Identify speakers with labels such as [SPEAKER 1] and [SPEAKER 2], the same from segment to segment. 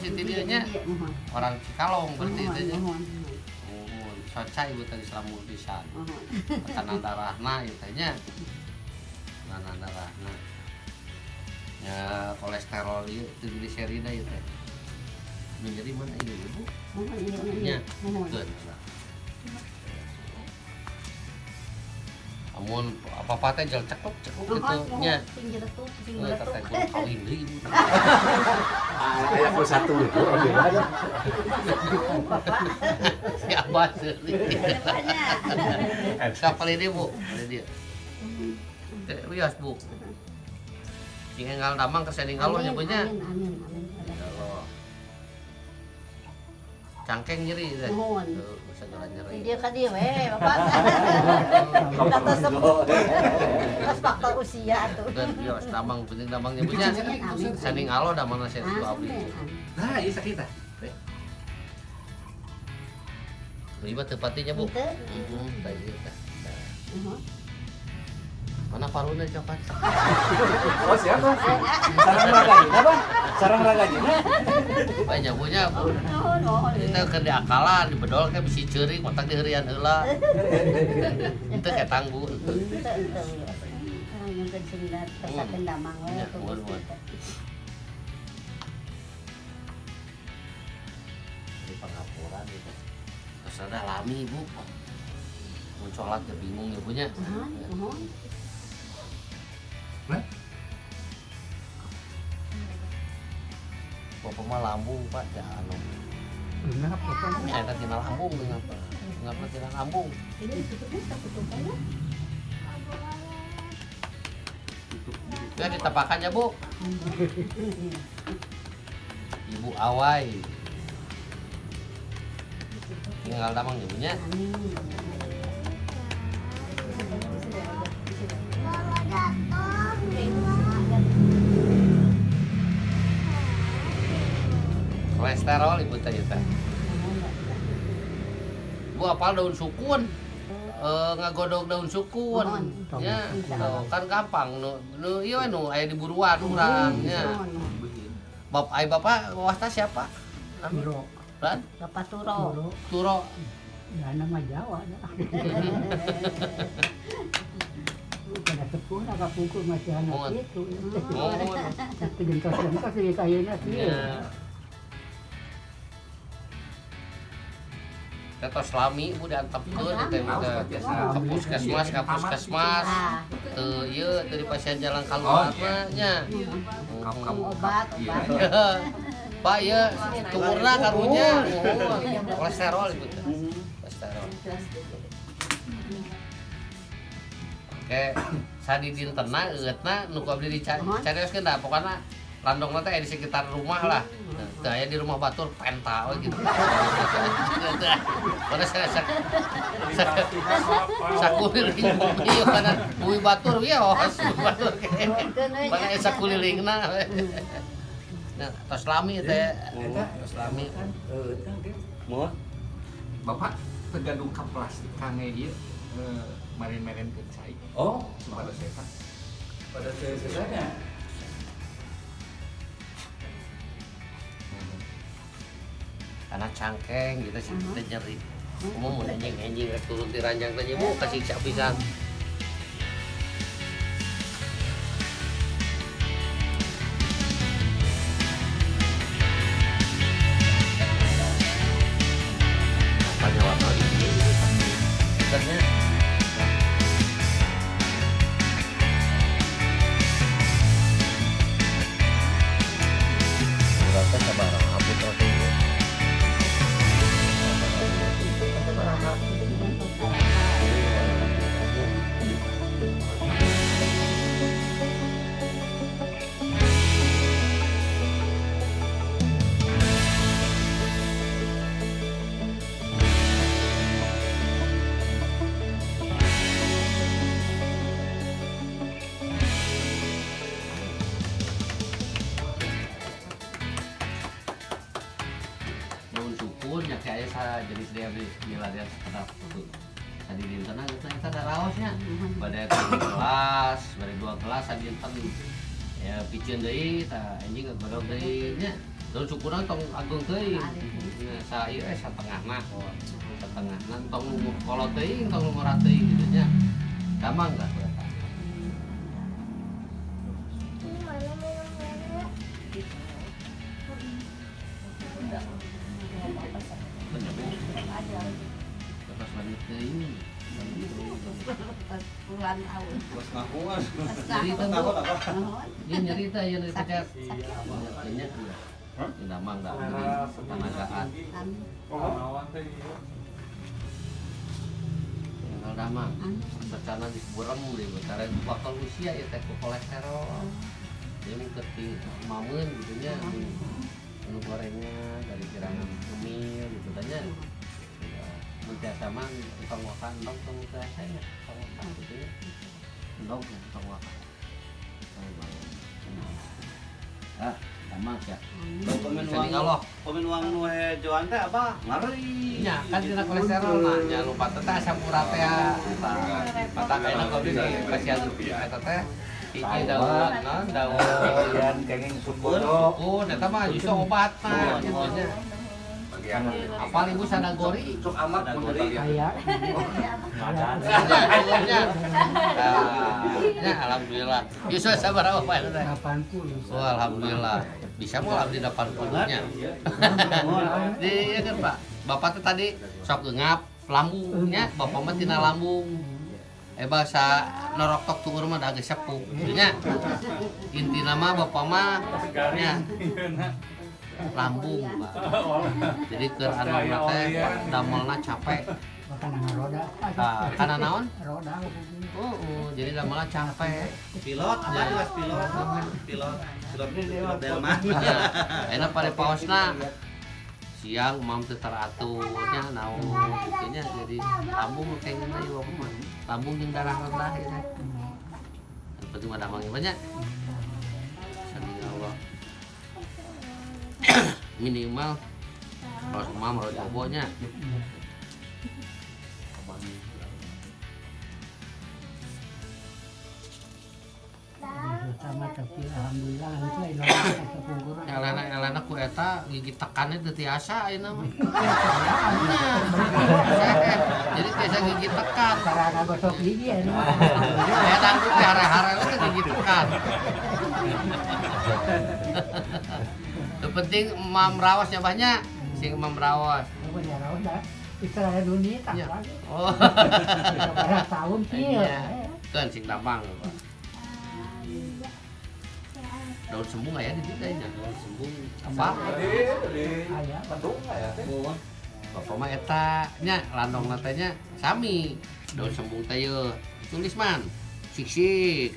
[SPEAKER 1] si tidinya orang Cikalong berarti itu nya. Oh, soca ibu tadi selamu pisan. Tekanan darahna ieu teh nya. Tekanan darahna. Ya kolesterol ieu trigliserida ieu teh. Menjadi mana ini ibu? Nya. Betul. Amun apa-apa teh jel cekuk gitu nya. Teh kudu kawin deui.
[SPEAKER 2] Aya ku satu itu.
[SPEAKER 1] Si Abah seueuh. Siapa ini Bu? Ada dia. Wios Bu. Sing enggal damang keseni ngaloh nyebutnya.
[SPEAKER 3] Amin.
[SPEAKER 1] Ngaloh. Cangkeng nyeri teh. Segala nyeri.
[SPEAKER 3] Dia ka dia we, Bapak. Kata pas faktor usia tuh.
[SPEAKER 1] Dan wios damang penting damang nyebutnya. Seni ngaloh damang nasi itu abdi.
[SPEAKER 2] Nah, ieu sakita.
[SPEAKER 1] Ieu teu patinya Bu.
[SPEAKER 3] Teu.
[SPEAKER 1] Tah ieu tah. Mana paruna cokot?
[SPEAKER 2] Oh, siapa? Sarang raganya, Bang. Sarang raganya.
[SPEAKER 1] Banyak punya Bu. Kita ke di akalan, di bedol kayak bisi ceurik, otak di heurean heula. Itu kayak tangguh.
[SPEAKER 3] Yang kecindat pesakeun damang we
[SPEAKER 1] Ya,
[SPEAKER 3] tuh.
[SPEAKER 1] mual-mual. Di pengapuran itu. Terus ada lami Bu. Mun sholat ya bingung ya punya. Bapak mah lambung Pak, ya anu.
[SPEAKER 2] Kenapa?
[SPEAKER 1] Ini ada tina lambung ngapa? Ngapa tina lambung? Ya ditepakannya Bu. Ibu Awai. Tinggal damang ibunya. Kolesterol ibu teh teh. Bu apal daun sukun. Ngagodog daun sukun. Ya, kan gampang nu ieu nu aya di buruan urang nya. Bapak wasta siapa?
[SPEAKER 4] Turo.
[SPEAKER 1] Lan?
[SPEAKER 3] Bapak Turo.
[SPEAKER 1] Turo.
[SPEAKER 4] Ya nama Jawa. Pada sepuh agak pukul masih anak itu.
[SPEAKER 1] Oh.
[SPEAKER 4] Tapi jengkas di kayunya sih.
[SPEAKER 1] Ya. Tetos lami Bu diantepkeun teh ke puskesmas. Teu ieu teu di pasien jalan kaluar nya.
[SPEAKER 3] Obat.
[SPEAKER 1] Pak ieu tumurna karunya. Kolesterol ibu teh. Kolesterol. Oke, sadi dintenna eutna nu ku abdi dicarioskeun da pokona landongna teh di sekitar rumah lah. Teu aya di rumah batur penta we gitu. Pada sakuliling ieu kana bumi batur wios batur. Mana sakulilingna. Nah, tos lami teh. Tos lami.
[SPEAKER 2] Moal.
[SPEAKER 5] Bapak tergadung ke plastik kange ieu marin-marin ke cai.
[SPEAKER 2] Oh,
[SPEAKER 5] Pada setan.
[SPEAKER 2] pada saya
[SPEAKER 1] Karena cangkeng gitu sih kita nyeri. Umum mun anjing rek turun ti ranjang teh Bu kasih sak pisan. Apa warna ini? Ternyata berapa sabarang apa terus itu? Daun sukun ya kayak saya jenis dia di larian sekedap itu. Tadi di internet kita ada raosnya. Badai 3 gelas, badai 2 gelas tadi dinten. Ya picieun deui tah anjing godog deui nya. daun syukuran tong agung teuing. Sa ieu satengahna. Setengahna tong kolot teuing tong lumur teuing gitu nya. Gampang enggak? Terus lagi teuing.
[SPEAKER 3] Puluhan tahun.
[SPEAKER 2] Bos ngakuan.
[SPEAKER 1] Cerita Bu.
[SPEAKER 3] Nuhun.
[SPEAKER 1] Ini nyerita ya dari pecat.
[SPEAKER 3] Sakit.
[SPEAKER 1] Kayaknya damang enggak tenagaan. Kalau damang secara di burem di betara bakal usia ya teh kolesterol. Jadi keting mamun gitu nya. Menu gorengnya dari kirangan cemil gitu tanya. Biasa mah tong makan tong biasanya tong makan gitu ya. Tong makan. Ah, damang ya.
[SPEAKER 2] Komen uang nu hejoan teh apa? Ngeri.
[SPEAKER 1] Nya kan dina kolesterol mah nya lupa teh asam urat teh mata kaina kopi di spesial eta teh hiji daun non daun
[SPEAKER 2] Yan kenging subur.
[SPEAKER 1] oh eta mah justru obatna gitu nya apal ibu sadagori
[SPEAKER 2] Sok amat memberi.
[SPEAKER 4] Kayak
[SPEAKER 1] ya alhamdulillah justru sabaraha apa teh
[SPEAKER 4] 80.
[SPEAKER 1] oh alhamdulillah bisa mau di 80-nya di ya kan Pak Bapak tuh tadi sok ngap lambungnya Bapak mah tina lambung bahasa noroktok tuh rumah dah geus sepuh nya intina mah Bapak mah nya lambung Pak jadi keur anu teh damelna capek
[SPEAKER 4] Makan roda.
[SPEAKER 1] kana naon
[SPEAKER 4] Roda.
[SPEAKER 1] jadi damelna capek
[SPEAKER 2] Pilot, apa jelas pilot? Pilot Delman.
[SPEAKER 1] enak pada pausna siang mam teu teraturnya naon gitu nya jadi lambung kayak gini ieu mah lambung jeung darah rendah ya penting mah damang banyak sami Allah minimal harus mam harus cobonya
[SPEAKER 4] Sama tapi alhamdulillah itu ilmu
[SPEAKER 1] elena ku eta gigi tekannya teu tiasa ayeuna mah jadi tiasa gigi tekan
[SPEAKER 4] cara gosok gigi ya.
[SPEAKER 1] ya dangku di hare-hare itu gigi tekan yang penting mam rawasnya banyak sing mam rawas
[SPEAKER 4] Punya roda. Istilahnya dunia tak
[SPEAKER 1] Iya.
[SPEAKER 4] lagi.
[SPEAKER 1] oh
[SPEAKER 4] Berapa tahun sih?
[SPEAKER 1] iya kan sing damang Pak. Daun sembung aya di ditu nya daun sembung apa
[SPEAKER 4] Ayah.
[SPEAKER 1] Bapak mah eta nya landong teh nya sami daun sembung teh yeuh tulis man siksik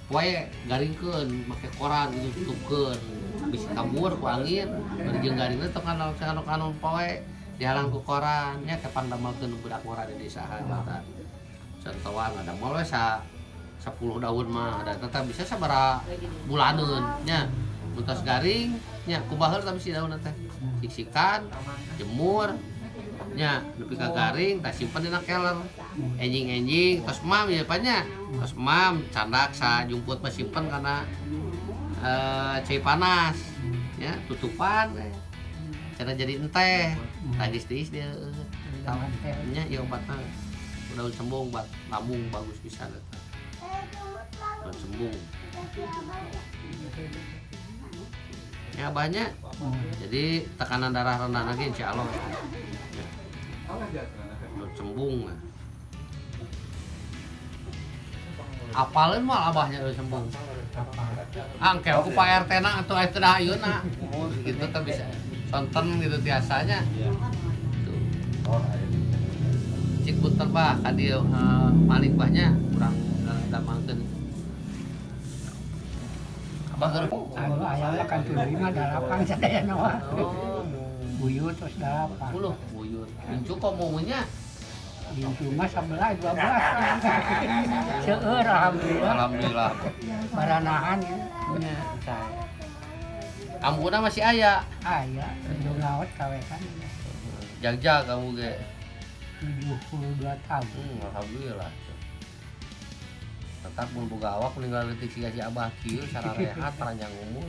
[SPEAKER 1] poe garingkeun make koran gitu tutupkeun bisa kabur ku angin bari jeung garingna teu kanu poe dihalang ku koran nya tepang damelkeun budak mora di desahan eta contohan ada mulai 10 daun mah ada tetap bisa sabaraha bulaneun nya muntas garing nya kubaheul tapi si daun teh siksikan jemur nya nepi ka garing tah simpen dina keler enjing tos mam ya panya tos mam candak sa jumput mah simpen kana cai panas ya tutupan cara jadi enteh tagis tiis dia nya ieu obatna daun sembung buat lambung bagus pisan eta daun sembung ya banyak jadi tekanan darah rendah lagi insya Allah daun sembung apalin mal abahnya daun sembung angkel ku Pak RT na atau itu dah ayeuna gitu teh bisa sonten gitu biasanya cik punten Pak ka dieu malik bahnya kurang damangkeun abah keur
[SPEAKER 4] Ayah kan terima dalapan sadaya nawa. Buyut terus dalapan.
[SPEAKER 1] 10 buyut incu kok maunya
[SPEAKER 4] Di rumah 11 12. Seueur alhamdulillah.
[SPEAKER 1] alhamdulillah
[SPEAKER 4] Baranahan ya.
[SPEAKER 1] punya saya kampungna masih aya
[SPEAKER 4] Ayah udah ngawet kawekan
[SPEAKER 1] jaga kamu ge
[SPEAKER 4] 72 tahun.
[SPEAKER 1] alhamdulillah tetap mun boga awak meninggal leutik si abah kieu cara rehat panjang umur.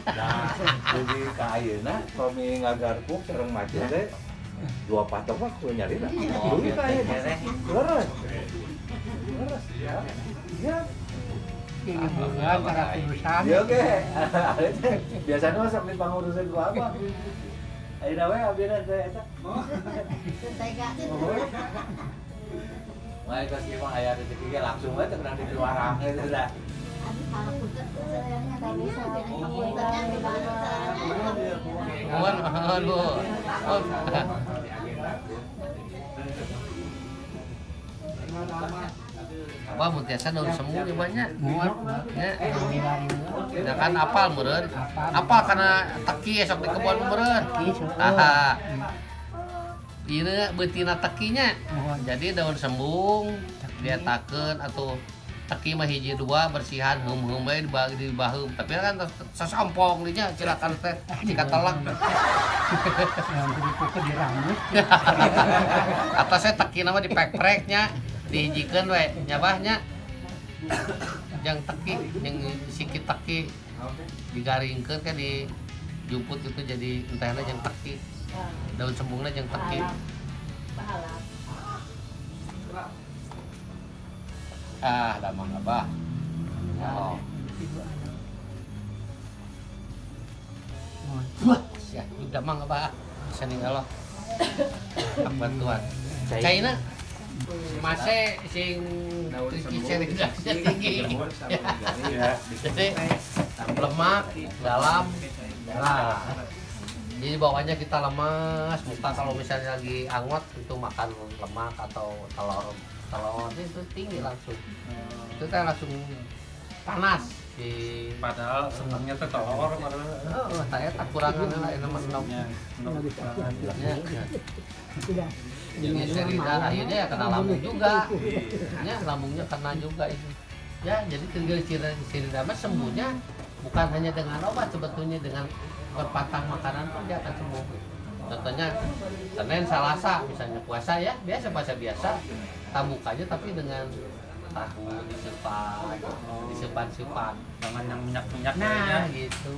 [SPEAKER 2] Nah, jadi ka ayeuna kami ngagarpuk sareng maju teh dua patok mah kudu nyari lah. Dulu ka ayeuna. Leres. Leres ya. Ya.
[SPEAKER 4] Ini bukan para urusan.
[SPEAKER 2] Iya oke. Biasanya mah sok dipangurusan ku abah. Ayeuna we abdina teh eta.
[SPEAKER 3] Tega sih.
[SPEAKER 2] Wah, itu sih mah aya rezeki ge langsung we teh di luar gitu dah.
[SPEAKER 3] Kalau putus sayangnya tak bisa. Putusnya di mana
[SPEAKER 1] Mohon Bu. Abah mun tiasa daun semu ge banyak.
[SPEAKER 4] Muat.
[SPEAKER 1] Nya.
[SPEAKER 4] Hilari.
[SPEAKER 1] Ya kan apal meureun. Apal kana teki esok di kebon meureun. Aha. Ieu beutina tekinya. Jadi daun sembung dietakeun atau teki mah hiji dua bersihan heum-heum bae dibagi baheum. Tapi kan sasampong dinya cilakan teh jika telak.
[SPEAKER 4] Yang dipukul diramus.
[SPEAKER 1] Atasnya teki nama dipek-preknya dihijikeun we nya bah nya. Yang teki yang sikit teki digaringkeun kan dijumput itu jadi entahna yang teki. Daun sembungna jeung teki. Ah, damang abah. Oh. Wah, sia, damang abah. Bisa ninggal loh. Bantuan. Caina. Mase sing trigliseridasnya tinggi. Jadi lemak dalam. Nah, jadi bawahnya kita lemas, muka kalau misalnya lagi angot itu makan lemak atau telur itu tinggi langsung. Itu kan langsung panas di
[SPEAKER 5] Padahal senangnya teh telur
[SPEAKER 1] saya tak kurangan lah ini mah nom. Jadi serida akhirnya ya kena lambung juga. Ya lambungnya kena juga itu. Ya jadi trigliserida mah sembuhnya bukan hanya dengan obat, sebetulnya dengan berpatang makanan pun dia akan sembuh. Contohnya Senin, Selasa misalnya puasa ya, puasa biasa, tabuk aja tapi dengan tahu disepan.
[SPEAKER 5] jangan yang minyak-minyak
[SPEAKER 1] Nah, gitu.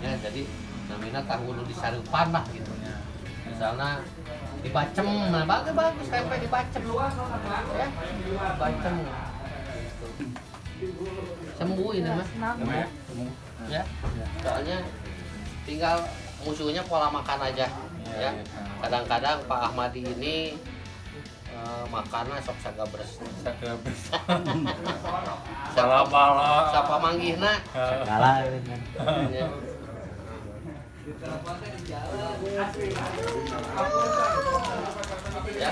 [SPEAKER 1] Ya, jadi namanya tahu nu disarupan lah gitu. Misalnya dibacem, nah bagus tempe dibacem. Ya, dibacem. Sembuh ini mah. Ya. Soalnya tinggal musuhnya pola makan aja. Ya. Kadang-kadang Pak Ahmadi ini makannya sok sagabres. Sapa manggihna?
[SPEAKER 2] Kalah.
[SPEAKER 1] Ya. Ya.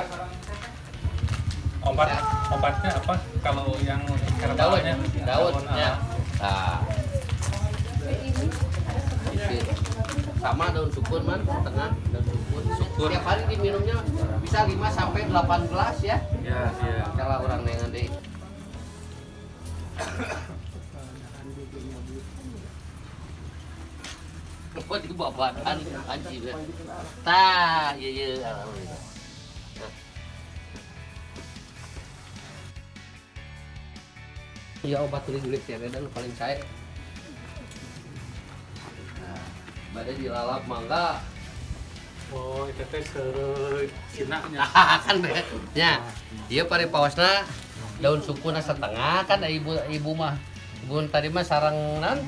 [SPEAKER 5] Obatnya apa kalau yang
[SPEAKER 1] Daunnya.
[SPEAKER 5] daunnya
[SPEAKER 1] Nah. Sama daun sukun man setengah daun sukun. Setiap hari diminumnya bisa 5 sampai 8 gelas ya.
[SPEAKER 5] ya
[SPEAKER 1] Kalau orang dengan deh. Buat dibabatan anjir. Tah, iya alhamdulillah. Ya obat trigliserida paling cair. Nah, badai dilalap mangga.
[SPEAKER 5] oh itu teh seureut Cina-nya
[SPEAKER 1] Kan deh. Ya. Ieu pari paosna daun sukuna setengah kan ibu mah. Ibu tadi mah sarang naon?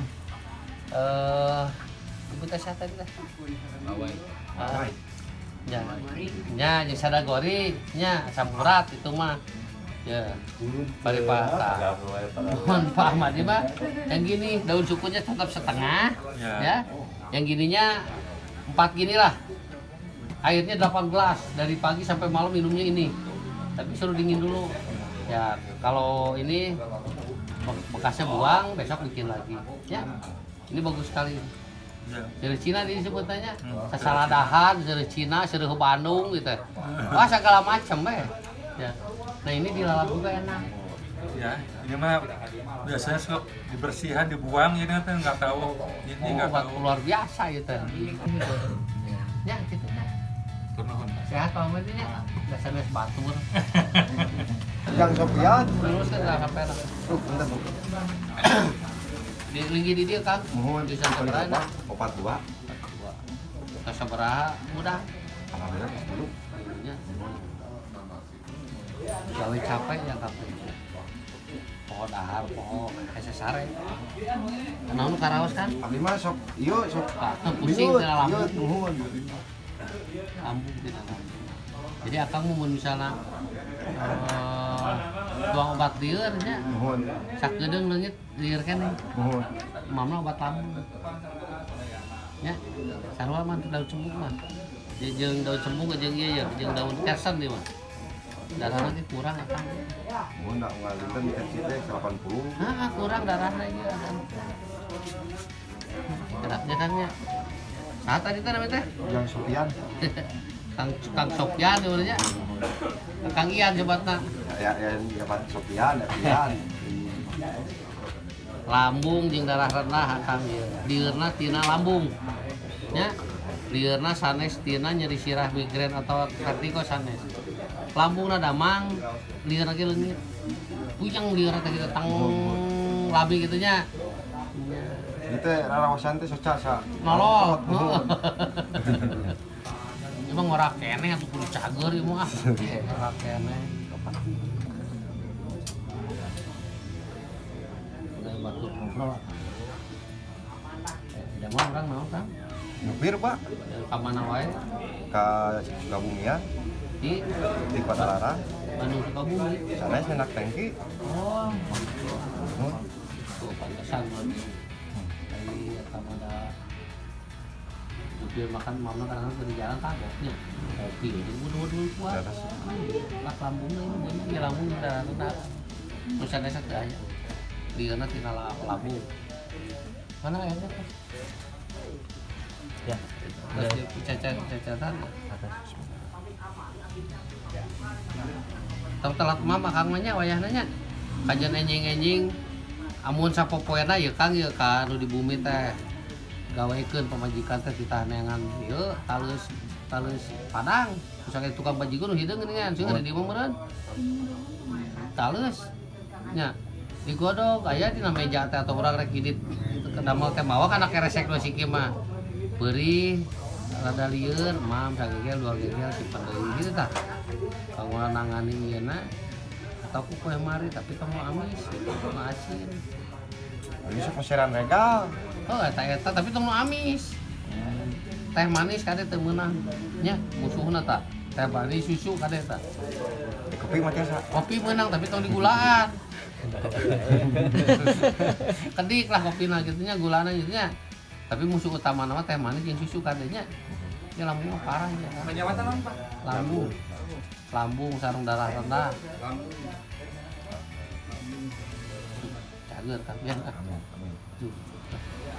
[SPEAKER 1] Ibu teh siapa tadi teh? Awai. Ya. Nya jeung sadagori nya sampurat itu mah. Ya, pari patah. Mohon Pak Ahmadi mah yang gini daun sukunya tetap setengah, ya. Yang gininya 4 gini lah. Airnya 8 gelas dari pagi sampai malam minumnya ini. Tapi suruh dingin dulu. Ya, kalau ini bekasnya buang, besok bikin lagi. Ya, ini bagus sekali. Dari Cina disebutnya, kesaladahan, dari Cina, dari Bandung gitu. Wah, segala macam ya. Nah ini dilalap juga enak.
[SPEAKER 5] ya ini mah biasanya sok dibersihan dibuang ini kan nggak tahu ini nggak
[SPEAKER 1] Obat
[SPEAKER 5] tahu
[SPEAKER 1] luar biasa gitu. Ya gitu.
[SPEAKER 5] turun
[SPEAKER 1] sehat pamannya biasanya batur
[SPEAKER 2] Yang Sofian.
[SPEAKER 1] terus kan nggak sampai lah
[SPEAKER 2] Bentar.
[SPEAKER 1] di linggi di dia Kang
[SPEAKER 2] Mohon
[SPEAKER 1] di sana berada
[SPEAKER 2] 42.
[SPEAKER 1] kasabaraha mudah
[SPEAKER 2] Alhamdulillah dulu.
[SPEAKER 1] nya gawe capek ya capek poho dahar poho hese sare naon karaos kan
[SPEAKER 2] Abdi mah sok ieu sok
[SPEAKER 1] pusing tina
[SPEAKER 2] Ieu
[SPEAKER 1] lambung
[SPEAKER 2] nuhun.
[SPEAKER 1] lambung tina lambung jadi akang mun misalna tuang obat lieur nya
[SPEAKER 2] Nuhun.
[SPEAKER 1] sakedeung leungit lieur keneh
[SPEAKER 2] Nuhun.
[SPEAKER 1] mamna obat lambung nya sarua mah daun cembung mah jeung daun cembung jeung ieu ya jeung daun kersen ieu mah darahna teh kurang akang
[SPEAKER 2] Nuhun nak ngalinten tensi teh 80.
[SPEAKER 1] kurang darahna ieu akang geraknya kan nya saha tadi teh namanya teh
[SPEAKER 2] Yang Sofian.
[SPEAKER 1] Kang Sofyan sebenarnya Kang Ian sebatna
[SPEAKER 2] Ya Pak Sofian, ya Fian.
[SPEAKER 1] lambung jeung darah rendah Kang ieu liurna tina lambung nya liurna sanes tina nyeri sirah migrain atau vertigo sanes lambungna damang liurna ge leungit puyeng liurna teh kitu tang labi kitu nya
[SPEAKER 2] Itu rarawasan teh soca sa.
[SPEAKER 1] nolol emang ora keneh atuh kudu cager ieu mah ora keneh udah batu ngobrol jangan orang mau kan
[SPEAKER 2] Nyupir Pak
[SPEAKER 1] ka mana wae
[SPEAKER 2] ka Sukabumi
[SPEAKER 1] di
[SPEAKER 2] di Kota Lara.
[SPEAKER 1] Bandung Sukabumi
[SPEAKER 2] Sana enak tangki.
[SPEAKER 1] oh
[SPEAKER 2] Nuhun.
[SPEAKER 1] tuh pantesan mah dari kamada dia makan mama kadang-kadang di jalan kagoknya kopi jadi dulu kuat lah lambungnya ini bener ya lambung udah rendah terus ada satu aja liurna tina lambung mana airnya Pak?
[SPEAKER 4] Ya.
[SPEAKER 1] Terus dia cacatan tong telat mama Kang nya wayahna nya kajian enjing-enjing amun sapopoena ya Kang ya ka nu di bumi teh gawekeun pamajikan teh ditahanengan ieu talus Padang misalnya tukang bajigur nu hideung geuningan seueur di dieu meureun talus nya digodog aya dina meja teh atau urang rek hidit kedamel teh mawa kana keresek dua siki mah beurih rada lieur mam sagegel dua gegel simpen deui kitu tah kanggo nangani ieuna atau ku poe mari tapi teu amis teu asin
[SPEAKER 2] Ini sok pasaran regal.
[SPEAKER 1] oh eta tapi teu amis teh manis kade teu meunang nya musuhna tah teh manis susu kade tah
[SPEAKER 2] Kopi mah tiasa.
[SPEAKER 1] kopi meunang tapi tong digulaan kedik lah kopina gitu nya gulana gitu nya tapi musuh utama nama teh manis jeung susu kadenya ya lambung mah parah ya
[SPEAKER 5] Penyawatan apa, Pak?
[SPEAKER 1] lambung sarung darah rendah
[SPEAKER 5] Lambung.
[SPEAKER 1] cager kan ya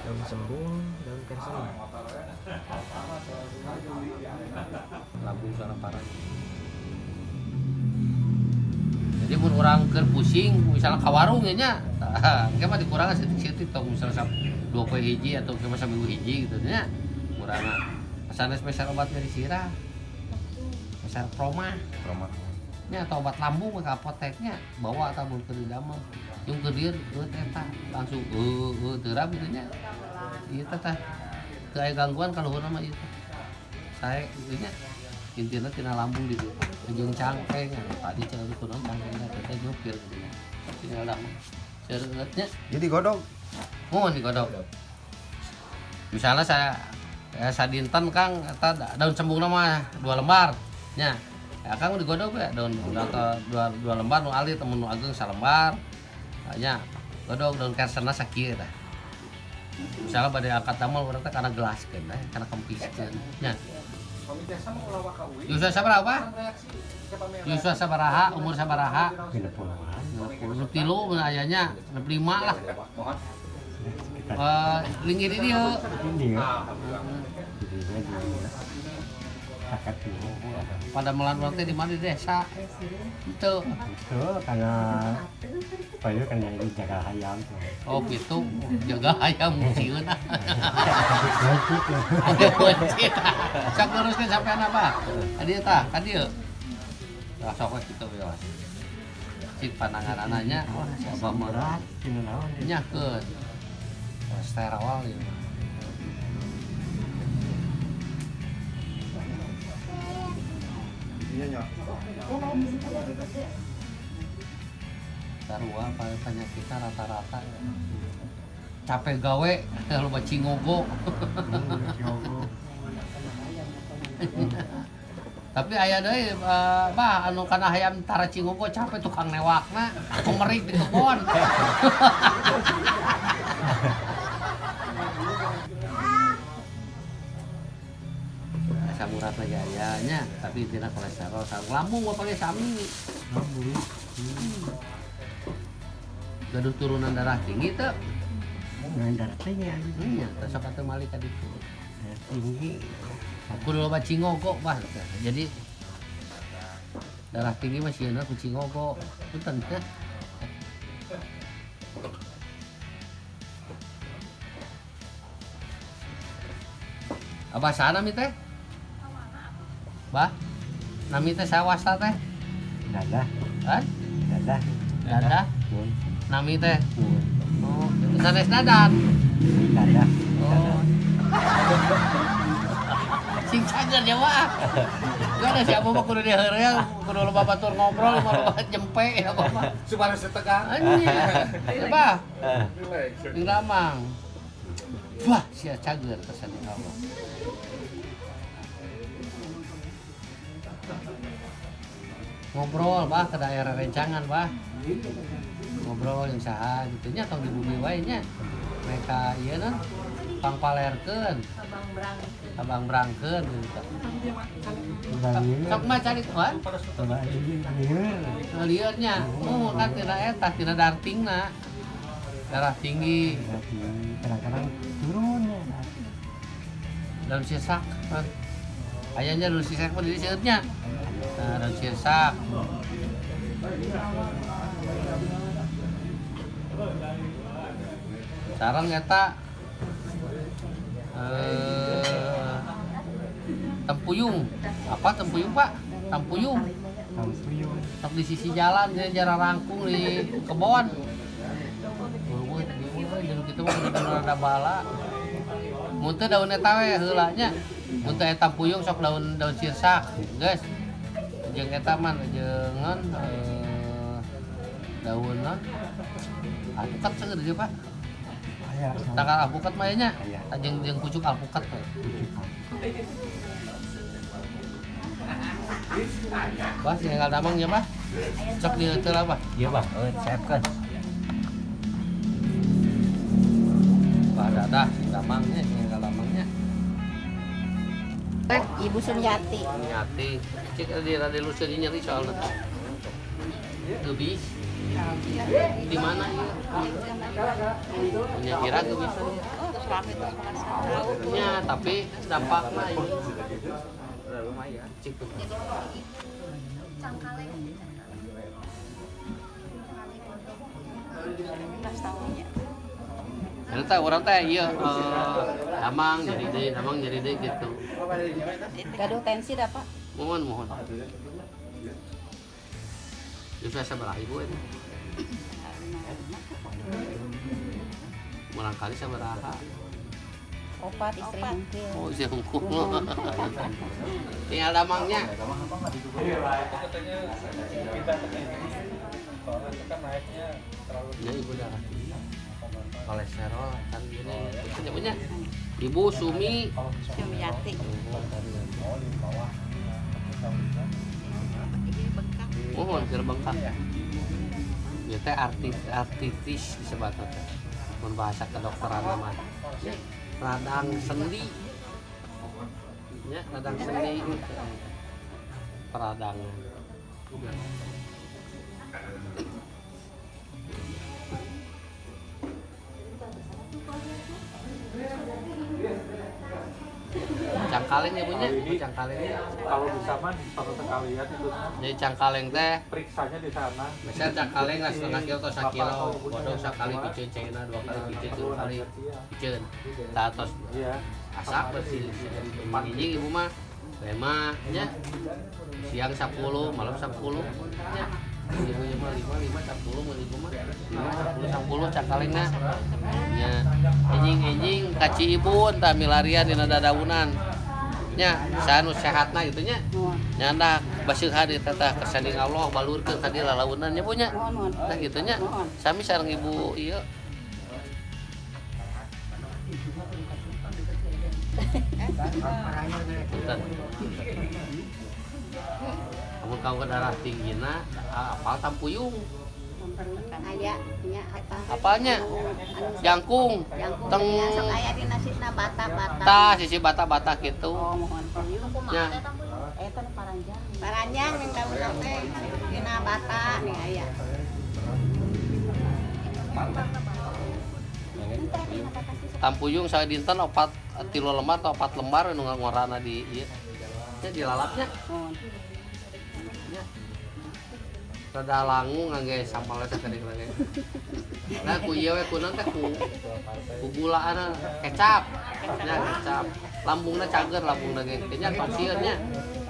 [SPEAKER 4] daun sembung, daun kersen.
[SPEAKER 1] lambung sana parah jadi mun urang keur pusing misalnya ka warung ya nya engke mah dikurangan seutik-seutik tong misalnya 2 poe hiji atau ke masa minggu hiji gitu nya kurangan pesan spesial obat nyeri sirah spesial proma nya atau obat lambung ke apoteknya bawa atau mun keur di damel yung keur dieu eta langsung terap gitu nya ieu teh teu aya gangguan ka luhurna mah ieu sae gitu nya intina tina lambung di dieu jeung cangkeng tadi cenah itu kunaon cangkengna teh nyupir gitu nya tinggal damel seureut nya
[SPEAKER 2] Jadi godog.
[SPEAKER 1] mohon digodok misalnya saya sadinten Kang eta daun cembungna mah 2 lembar nya ya Kang digodok ya daun atau 2 lembar nu alit temen nu ageng 1 lembar nya godok daun kersenna sakieu tah misalnya bade angkat damel urang teh kana gelaskeun kana kempiskeun nya
[SPEAKER 5] Suami jasa mau ulah waka uwi.
[SPEAKER 1] Yuswa sabaraha
[SPEAKER 5] Reaksi ke pameran.
[SPEAKER 1] Yuswa sabaraha umur sabaraha
[SPEAKER 4] 50-an.
[SPEAKER 1] 63 mun ayanya 65 lah
[SPEAKER 5] Mohon.
[SPEAKER 1] linggir di dieu
[SPEAKER 4] Ini ya. Jadi dia masyarakat dulu.
[SPEAKER 1] Pada melanur teh di mana di desa? Itu.
[SPEAKER 4] Itu karena Bayu kan yang jaga ayam tuh.
[SPEAKER 1] Oh gitu, jaga ayam sieun.
[SPEAKER 4] Wajib ya.
[SPEAKER 1] Ada kuncit. Sok luruskeun sampean apa? Adieu tah, ka dieu. Lah sok we kitu ya. Cik pananganananya, oh siapa mah
[SPEAKER 4] Berat, cina naon.
[SPEAKER 1] nyakeun. Sterawal ieu.
[SPEAKER 2] Iya nya.
[SPEAKER 1] Sarua penyakitnya rata-rata capek gawe loba cingogo. Tapi aya deui bah anu kana hayam tara cingogo capek tukang newakna komerik di kebon. Asam urat lagi ayanya tapi tina kolesterol sareng lambung gua pake sami. Gaduh turunan darah tinggi tuh.
[SPEAKER 4] Ngandar teh ya.
[SPEAKER 1] Iya, sok atuh mali ka ditu.
[SPEAKER 4] Tinggi.
[SPEAKER 1] Kudu loba cingogo bah. Jadi darah tinggi mah sieuna ku cingogo. Punten teh. Abah sana mi teh? Bah. Nami teh sawasta teh?
[SPEAKER 4] Dadah,
[SPEAKER 1] Kan?
[SPEAKER 4] dadah.
[SPEAKER 1] Dadah.
[SPEAKER 4] Mun,
[SPEAKER 1] Nami teh.
[SPEAKER 4] mun.
[SPEAKER 1] Oh, sanes dadan.
[SPEAKER 4] Dadah.
[SPEAKER 1] Oh. Sing cager Jawa. Gak ada siapa mah kudu diheureuh, kudu loba batur ngobrol, loba jempe apa mah.
[SPEAKER 5] Supaya setegang.
[SPEAKER 1] Anjir. Apa? Ning Lamang. Wah, sia cager kesan Allah. Ngobrol bah ke daerah rencangan bah. Ngobrol yang saha gitu nya tong di bumi wae nya. Mereka ieu nan pangpalerkeun, abang berangkeun gitu. Sok mah cari tuan.
[SPEAKER 4] Coba ini lieur.
[SPEAKER 1] Liurnya, kan tina eta, tina dartingna. Darah tinggi,
[SPEAKER 4] Berarti kadang-kadang turun ya.
[SPEAKER 1] daun sirsak kan. Ayahnya daun sirsak mah di seueutnya. Nah, daun sirsak. Sareng eta tempuyung. Apa tempuyung, Pak? Tempuyung.
[SPEAKER 4] Tampuyung.
[SPEAKER 1] Sok di sisi jalan dia jarang rangkung di kebon. Jeung kitu mah bener ada bala. Mun teu daun eta we heula nya. Mun teu eta puyung sok daun sirsak, geus. Jeung eta mah jengan daunna alpukat seger dia, Pak.
[SPEAKER 4] Aya
[SPEAKER 1] Tanggal alpukat mah nya.
[SPEAKER 4] Aya.
[SPEAKER 1] Jeung pucuk alpukat we. Bah, tinggal damang ya, Pak. Sok di teu lah, Pak.
[SPEAKER 4] Iya, Bang. Siapkan.
[SPEAKER 1] Pak dadah damangnya, tinggal damangnya.
[SPEAKER 3] Ibu Suryati.
[SPEAKER 1] Nyati, cek ada lucu di nyeri soalnya. Gebis. Di mana ya? Punya kira gebis. Ya, tapi dampaknya ini. Lumayan, cek. Karena teh orang teh iya damang jadi deh gitu.
[SPEAKER 3] Gaduh tensi dah, Pak.
[SPEAKER 1] Mohon. Bisa sebelah ibu ini. Barangkali sabaraha.
[SPEAKER 3] Opat istri mungkin.
[SPEAKER 1] Oh, isi hukum. Tinggal damangnya. Ya ibu darah tinggi. Kolesterol kan gini. Itu nyebutnya Ibu Sumi.
[SPEAKER 3] Suryati.
[SPEAKER 1] Mohon kira bengkak. Dia teh artritis disebutnya. Mun bahasa kedokteran mah. Radang sendi. Ya, radang sendi gitu. Peradangan. cangkaleng ya punya,
[SPEAKER 2] Ini
[SPEAKER 1] cangkaleng.
[SPEAKER 2] kalau bisa mah satu sekalian itu
[SPEAKER 1] Jadi cangkaleng teh,
[SPEAKER 2] periksanya di sana.
[SPEAKER 1] biasanya cangkaleng lah setengah kilo atau 1 kilo, bodoh sekali piceun cengna 2 kali piceun 3 kali piceun. Tah tos
[SPEAKER 2] Iya.
[SPEAKER 1] asak bersih tempat ini ibu mah, lema nya siang 10, malam 10 nya. Ibu mah 5 10 ibu mah 5 10 cangkalengna. Nya enjing kaci ibun tah milarian dina dadaunan. Nya sanu sehatna gitu nya. Nyanda baseuhan di teh kersanding Allah balurkeun ka di lalaunan nya punya. Nah gitu nya. Sami sareng ibu ieu. Punten. Kamu kau ke darah tingginya, apal tampuyung.
[SPEAKER 3] Aya nya apa?
[SPEAKER 1] Apalnya? Jangkung. Teng.
[SPEAKER 3] Sok aya di nasina bata-bata.
[SPEAKER 1] Tah sisi bata-bata gitu.
[SPEAKER 3] Mohon puyuh.
[SPEAKER 1] Ya.
[SPEAKER 3] Eta nu paranjang. Paranjang ning daunna teh dina bata nih aya.
[SPEAKER 1] Tampuyung saya dinten 3 lembar atau 4 lembar nu ngorana di ieu. Nya dilalapnya. Rada langu ngangge sampal teh tadi ngangge. Nah ku ieu we kunaon teh ku gulaana kecap. Nya kecap. Lambungna cager lambungna ge. Nya tong nya.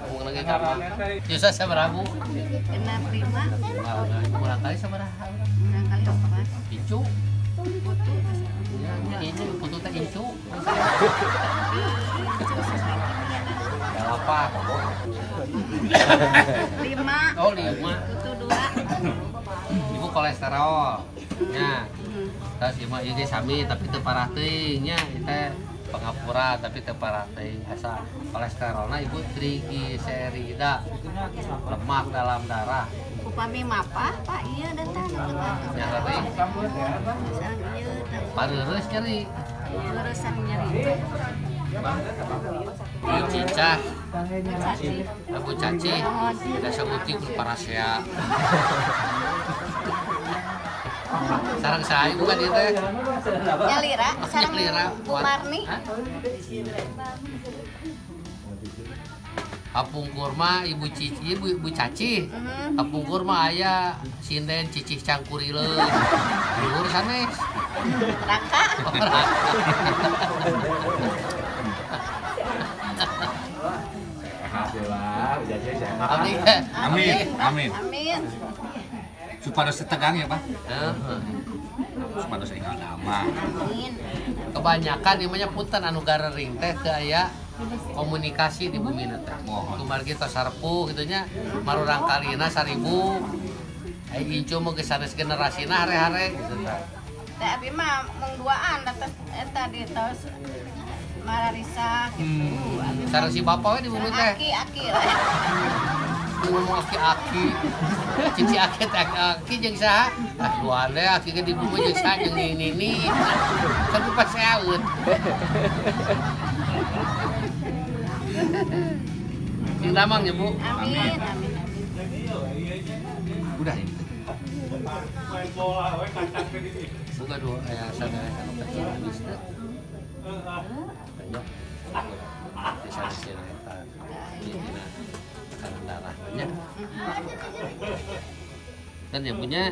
[SPEAKER 1] Lambungna ge campur. Yusa sabaraha Bu?
[SPEAKER 3] Kena 5.
[SPEAKER 1] Nah, kurang kali sabaraha?
[SPEAKER 3] Urang kali apa?
[SPEAKER 1] Icu.
[SPEAKER 3] Putu.
[SPEAKER 1] Ya, ini putu teh icu. Apa?
[SPEAKER 3] 5.
[SPEAKER 1] Oh, 5.
[SPEAKER 3] Putu 2.
[SPEAKER 1] Ibu kolesterol. Nya. Terus ieu mah ieu ge sami tapi teu parah teuing nya teh pengapura tapi teu parah teuing asa kolesterolna ibu trigliserida. Lemak dalam darah.
[SPEAKER 3] Upami mapa Pak ieu datang.
[SPEAKER 1] Nya teuing.
[SPEAKER 3] Sareng ieu teh.
[SPEAKER 1] Pareureus nyeri.
[SPEAKER 3] Leuresan nyeri.
[SPEAKER 1] Ieu cicak.
[SPEAKER 3] Caci.
[SPEAKER 1] Ibu caci. Ada sabutik parasea. Sareng saha ibu kan ieu teh?
[SPEAKER 3] Nyalira sareng
[SPEAKER 1] Nyalira.
[SPEAKER 3] Bu Marni.
[SPEAKER 1] Hah? Kapungkur mah ibu cici, ibu caci. Kapungkur mah aya sinden cicih cangkurileun. Luhur sanes.
[SPEAKER 3] Raka.
[SPEAKER 2] Sehat ya lah, jadi sehat.
[SPEAKER 1] Amin.
[SPEAKER 5] Amin.
[SPEAKER 3] Amin.
[SPEAKER 5] Supados tegang ya Pak.
[SPEAKER 1] Heeh.
[SPEAKER 5] Supados ingat nama.
[SPEAKER 3] Amin.
[SPEAKER 1] Kebanyakan ieu mah punten anu garering teh teu aya komunikasi di bumi teh. Kumaha kita sarpu gitu nya marurang kalina 1000. Ai incu mah geus sanes generasina hare-hare gitu tah.
[SPEAKER 3] Teh abi mah mung duaan datas eta di tos mararisa gitu. Abi
[SPEAKER 1] Sareng si bapa we di bumi teh.
[SPEAKER 3] aki
[SPEAKER 1] Ngomong aki-aki. Cici aki teh aki jeung saha? Ah duaan deh aki ge di bumi jeung saha jeung nini. Kan pas saeut. Sing damang ya, Bu.
[SPEAKER 3] Amin.
[SPEAKER 5] Udah ini.
[SPEAKER 1] Buka dua aya sadaya anu kecil geus teh. Banyak. Di sana eta. Dina tekanan darahnya. Kan ya punya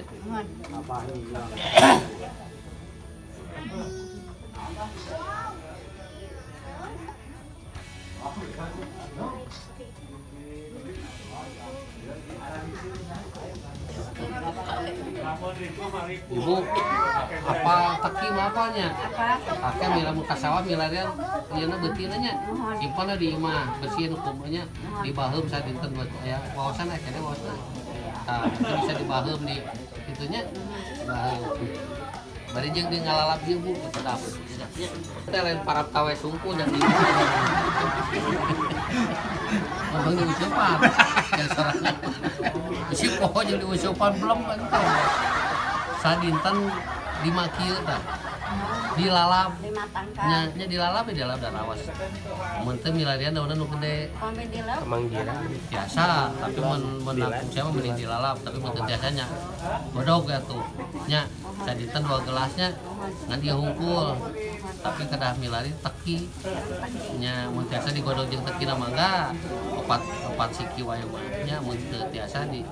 [SPEAKER 1] Ibu, apa taki apanya? Kakek mila muka sawah milarian ieu beutina nya. Simpanna di imah, bersihin hukumnya dibaheum sadinten buat ya wawasan aya wawasan. Tah, itu bisa dibaheum di itunya. Dibaheum. Bari jeung di ngalalap ieu Bu, sedap. Teh lain parap tawe sungkul dan ibu. Ngomong di usupan, yang sorangan. Si poho jeung di usupan belum kan. Sadinten 5 kieu tah. Dilalap.
[SPEAKER 3] dimatangkan.
[SPEAKER 1] Nya dilalap ya dilalap dan awas. Mun teu milarian daunna nu gede.
[SPEAKER 3] Pamit dilap.
[SPEAKER 1] Biasa, tapi mun aku saya mah mending dilalap, tapi mun teu biasanya bodog ya tuh. Nya sadinten 2 gelasnya ngan dia hungkul. tapi kedah milari teki nya mun tiasa digodog jeung teki na mangga opat siki wae nya mun teu tiasa di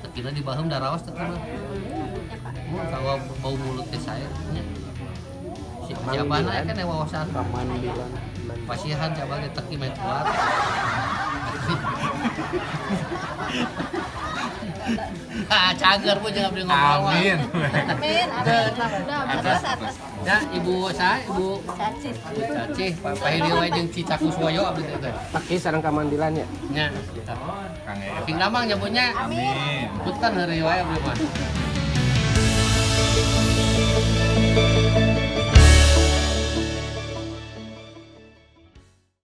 [SPEAKER 1] tekina dibaheum da raos teh mah kalau bau mulut ke saya nya siapa na kan wawasan
[SPEAKER 6] Kamandilan.
[SPEAKER 1] pasihan coba ge teki main kuat cager pun jangan beli ngobrol.
[SPEAKER 5] Amin.
[SPEAKER 3] Amin, udah atas.
[SPEAKER 1] Ya, ibu saya, ibu
[SPEAKER 3] Cacih.
[SPEAKER 1] Cacih, pahili wae jeung Cicakus Woyo abdi teh.
[SPEAKER 6] Taki sareng kamandilan ya.
[SPEAKER 1] Nya.
[SPEAKER 5] Kang Eye.
[SPEAKER 1] King Damang nyebutnya.
[SPEAKER 5] Amin.
[SPEAKER 1] Punten heureuy wae abdi mah.